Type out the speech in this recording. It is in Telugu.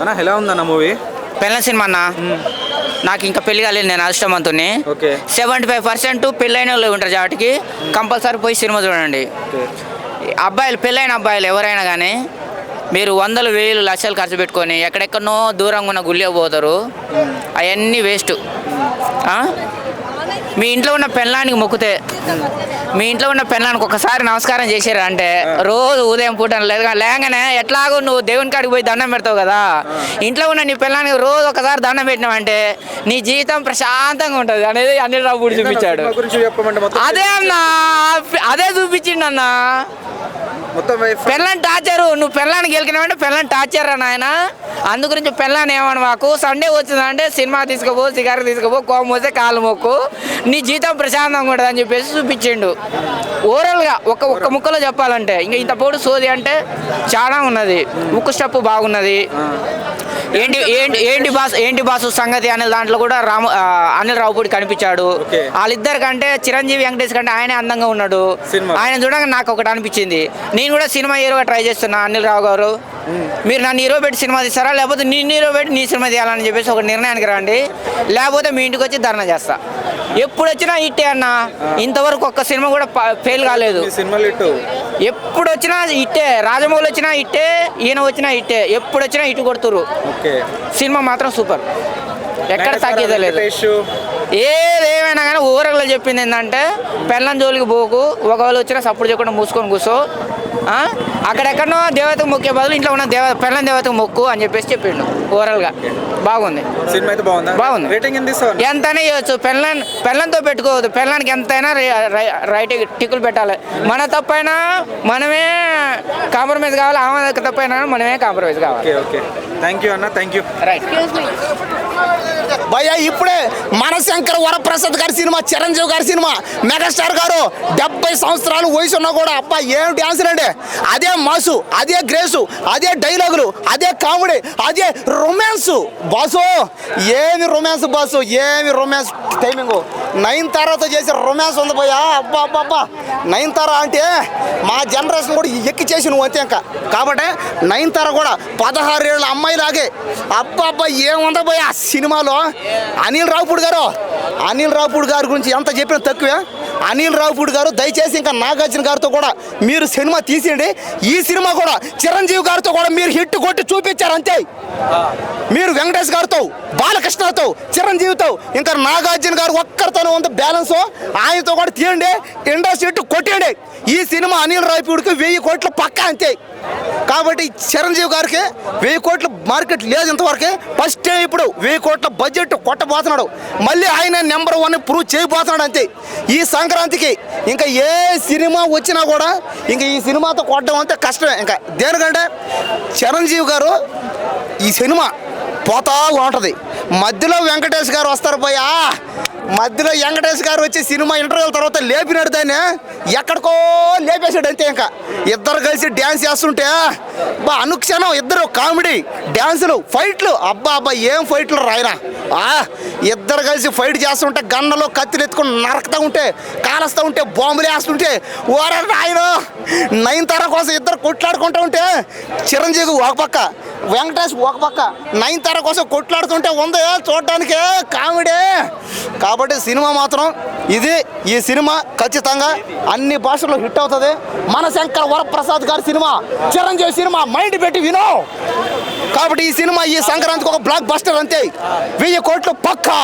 అన్న ఎలా ఉందన్న మూవీ? పెళ్ళ సినిమా అన్న. నాకు ఇంకా పెళ్లి కాలేదు, నేను అదృష్టవంతుని. 75% పెళ్ళైన వాళ్ళు ఉంటారు కాబట్టి కంపల్సరీ పోయి సినిమా చూడండి. అబ్బాయిలు, పెళ్ళైన అబ్బాయిలు ఎవరైనా కానీ మీరు 100,000 లక్షలు ఖర్చు పెట్టుకొని ఎక్కడెక్కడనో దూరంగా ఉన్న గుళ్ళే పోతారు. అవన్నీ వేస్ట్. మీ ఇంట్లో ఉన్న పెళ్ళానికి మొక్కితే, మీ ఇంట్లో ఉన్న పెళ్ళానికి ఒకసారి నమస్కారం చేశారు అంటే రోజు ఉదయం పూట లేగానే ఎట్లాగో నువ్వు దేవుని కాడికి పోయి దండం పెడతావు కదా, ఇంట్లో ఉన్న నీ పెళ్ళానికి రోజు ఒకసారి దండం పెట్టినావంటే నీ జీవితం ప్రశాంతంగా ఉంటుంది అనేది అనిల్ రావుపూడి చూపించాడు. అదే అన్నా, అదే చూపించిండు అన్న. పెళ్ళని టార్చరు, నువ్వు పెళ్ళాన్ని గెలికినావంటే పెళ్ళని టార్చర్ అన్న ఆయన. అందు గురించి పెళ్ళాన్ని ఏమని మాకు సండే వచ్చిందంటే సినిమా తీసుకుపో, సిగారెట్ తీసుకుపో, కోపం వస్తే కాలు మొక్కు, నీ జీవితం ప్రశాంతంగా ఉంటుంది అని చెప్పేసి చూపించిండు. ఓవరాల్గా ఒక్క ముక్కలో చెప్పాలంటే ఇంకా ఇంత పోడు సోది అంటే చాలా ఉన్నది. ముక్కు స్టెప్ బాగున్నది. ఏంటి బాసు సంగతి అనే దాంట్లో కూడా అనిల్ రావుపూడి కనిపించాడు. వాళ్ళిద్దరి కంటే చిరంజీవి వెంకటేష్ కంటే ఆయనే అందంగా ఉన్నాడు. ఆయన చూడగా నాకు ఒకటి అనిపించింది, నేను కూడా సినిమా హీరోగా ట్రై చేస్తున్నా. అనిల్ రావు గారు, మీరు నన్ను హీరో పెట్టి సినిమా తీస్తారా లేకపోతే నేను హీరో పెట్టి నీ సినిమా తీయాలని చెప్పేసి ఒక నిర్ణయానికి రండి, లేకపోతే మీ ఇంటికి వచ్చి ధర్నా చేస్తా. ఎప్పుడు వచ్చినా ఇట్టే అన్న. ఇంతవరకు ఒక్క సినిమా కూడా ఫెయిల్ కాలేదు. ఎప్పుడు వచ్చినా ఇట్టే, రాజమౌళి వచ్చినా ఇట్టే, ఈయన వచ్చినా ఇట్టే, ఎప్పుడు వచ్చినా ఇటు కొడుతురు. సినిమా మాత్రం సూపర్, ఎక్కడ తగ్గలేదు. ఏదేమైనా కానీ ఓవరాల్గా చెప్పింది ఏంటంటే పెళ్ళం జోలికి పోకు, ఒకవేళ వచ్చినా సపోర్ట్ చేయకుండా మూసుకొని కూర్చో, అక్కడెక్కడనో దేవతకు మొక్కే బదులు ఇంట్లో ఉన్న పెళ్ళం దేవతకు మొక్కు అని చెప్పేసి చెప్పిండు. ఓవరాల్గా బాగుంది. సినిమా అయితే బాగుంది. రేటింగ్ ఎంతైనా ఇవ్వచ్చు. పెళ్ళంతో పెట్టుకోవద్దు. పెళ్ళానికి ఎంతైనా రైట్ టిక్కులు పెట్టాలి. మన తప్పైనా మనమే కాంప్రమైజ్ కావాలి, ఆమె తప్పైనా మనమే కాంప్రమైజ్ కావాలి. థ్యాంక్ యూ అన్న, థ్యాంక్ యూ. రైట్ భయ్య, ఇప్పుడే మనశంకర్ వరప్రసాద్ గారి సినిమా, చిరంజీవి గారి సినిమా, మెగాస్టార్ గారు 70 సంవత్సరాలు వయసు ఉన్నా కూడా అబ్బా ఏం డాన్సులు అండి. అదే మాసు, అదే గ్రేసు, అదే డైలాగులు, అదే కామెడీ, అదే రొమాన్స్. బాసు ఏమి రొమాన్స్, బాసు ఏమి రొమాన్స్. టైమింగ్ నయనతారతో చేసే రొమాన్స్ ఉంది భయ్యా. అబ్బా అబ్బా అబ్బా, నయనతార అంటే మా జనరేషన్ కూడా ఎక్కి చేసి నువ్వు అంతే ఇంకా. కాబట్టి నయనతార కూడా 16 ఏళ్ళ అమ్మాయిలాగే అబ్బా అబ్బా ఏముందా భయ్యా సినిమాలో. అనిల్ రావుపూడి గారి గురించి ఎంత చెప్పినా తక్కువే. అనిల్ రావుపూడి గారు దయచేసి ఇంకా నాగార్జున గారితో కూడా మీరు సినిమా తీసేయండి. ఈ సినిమా కూడా చిరంజీవి గారితో కూడా మీరు హిట్ కొట్టి చూపించారు అంతే. మీరు వెంకటేష్ గారితో, బాలకృష్ణతో, చిరంజీవితో, ఇంకా నాగార్జున గారు ఒక్కరితోనే ఉంది బ్యాలెన్స్. ఆయనతో కూడా తీయండి, ఇండస్ట్రీ హిట్ కొట్టేయండి. ఈ సినిమా అనిల్ రావుపూడికి 1000 కోట్ల పక్కా అంతే. కాబట్టి చిరంజీవి గారికి 1000 కోట్ల మార్కెట్ లేదు ఇంతవరకు. ఫస్ట్ టైం ఇప్పుడు 1000 కోట్ల బడ్జెట్ కొట్టబోతున్నాడు. మళ్ళీ ఆయన నెంబర్ 1 ప్రూవ్ చేయబోతున్నాడు అంతే. ఈ సంక్రాంతికి ఇంకా ఏ సినిమా వచ్చినా కూడా ఇంకా ఈ సినిమాతో కొట్టడం అంతే కష్టమే. ఇంకా దేనికంటే చిరంజీవి గారు ఈ సినిమా పోతా ఉంటుంది. మధ్యలో వెంకటేష్ గారు వస్తారు భయ్యా. మధ్యలో వెంకటేష్ గారు వచ్చి సినిమా ఇంటర్వ్యూల తర్వాత లేపినాడు దాన్ని, ఎక్కడికో లేపేశాడు అంతే. ఇంకా ఇద్దరు కలిసి డ్యాన్స్ చేస్తుంటే బా అనుక్షణం ఇద్దరు కామెడీ డ్యాన్సులు, ఫైట్లు, అబ్బా అబ్బా ఏం ఫైట్లు రాయన. ఇద్దరు కలిసి ఫైట్ చేస్తుంటే గన్నలో కత్తిలు ఎత్తుకుని నరకుతూ ఉంటే, కాలుస్తూ ఉంటే, బాంబులు వేస్తుంటే ఓరే ఆయన నయనతార కోసం ఇద్దరు కొట్లాడుకుంటూ ఉంటే చిరంజీవి ఒక పక్క, వెంకటేష్ ఒక పక్క, నయనతార కోసం కొట్లాడుతుంటే ఉంది చూడడానికి కామెడీ. కాబట్టి సినిమా మాత్రం ఇది. ఈ సినిమా ఖచ్చితంగా అన్ని భాషల్లో హిట్ అవుతుంది. మనశంకర్ వరప్రసాద్ గారి సినిమా, చిరంజీవి సినిమా మైండ్ పెట్టి వినో. కాబట్టి ఈ సినిమా ఈ సంక్రాంతికి ఒక బ్లాక్ బస్టర్ అంతే. 1000 కోట్లు పక్కా.